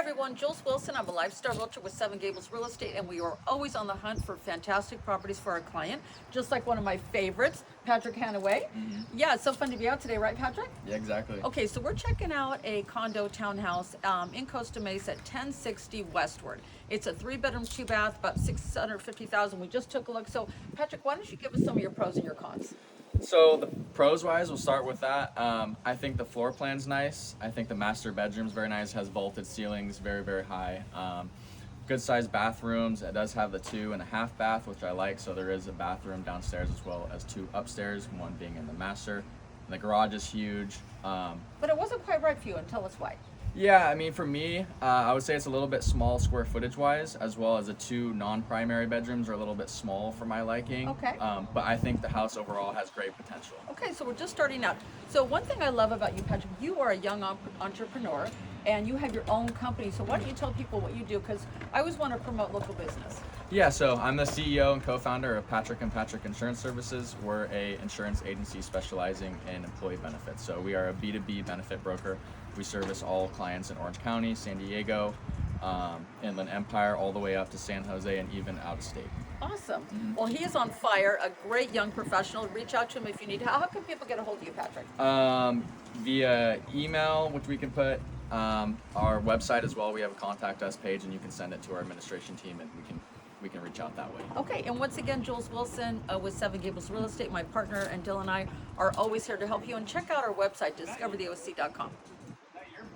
everyone, Jules Wilson. I'm a lifestyle realtor with 7 Gables Real Estate, and we are always on the hunt for fantastic properties for our client, just like one of my favorites, Patrick Hanaway. Yeah, it's so fun to be out today, right, Patrick? Yeah, exactly. Okay, so we're checking out a condo townhouse in Costa Mesa at 1060 Westward. It's a 3-bedroom, 2-bath, about 650,000. We just took a look. So, Patrick, why don't you give us some of your pros and your cons? So the pros wise, we'll start with that. I think the floor plan's nice. I think the master bedroom's very nice, has vaulted ceilings, very, very high. Good sized bathrooms. It does have the 2.5 bath, which I like. So there is a bathroom downstairs as well as 2 upstairs, one being in the master. And the garage is huge. But it wasn't quite right for you, and tell us why. Yeah, I mean, for me, I would say it's a little bit small square footage wise, as well as the 2 non-primary bedrooms are a little bit small for my liking. Okay. But I think the house overall has great potential. Okay, so we're just starting out. So one thing I love about you, Patrick, you are a young entrepreneur, and you have your own company. So why don't you tell people what you do? Because I always want to promote local business. Yeah, so I'm the CEO and co-founder of Patrick & Patrick Insurance Services. We're a insurance agency specializing in employee benefits. So we are a B2B benefit broker. We service all clients in Orange County, San Diego, Inland Empire, all the way up to San Jose and even out of state. Awesome. Well, he is on fire, a great young professional. Reach out to him if you need. How can people get a hold of you, Patrick? Via email, which we can put, our website as well. We have a contact us page, and you can send it to our administration team, and we can reach out that way. Okay, and once again, Jules Wilson with 7 Gables Real Estate, my partner, and Dylan and I are always here to help you. And check out our website, discovertheoc.com.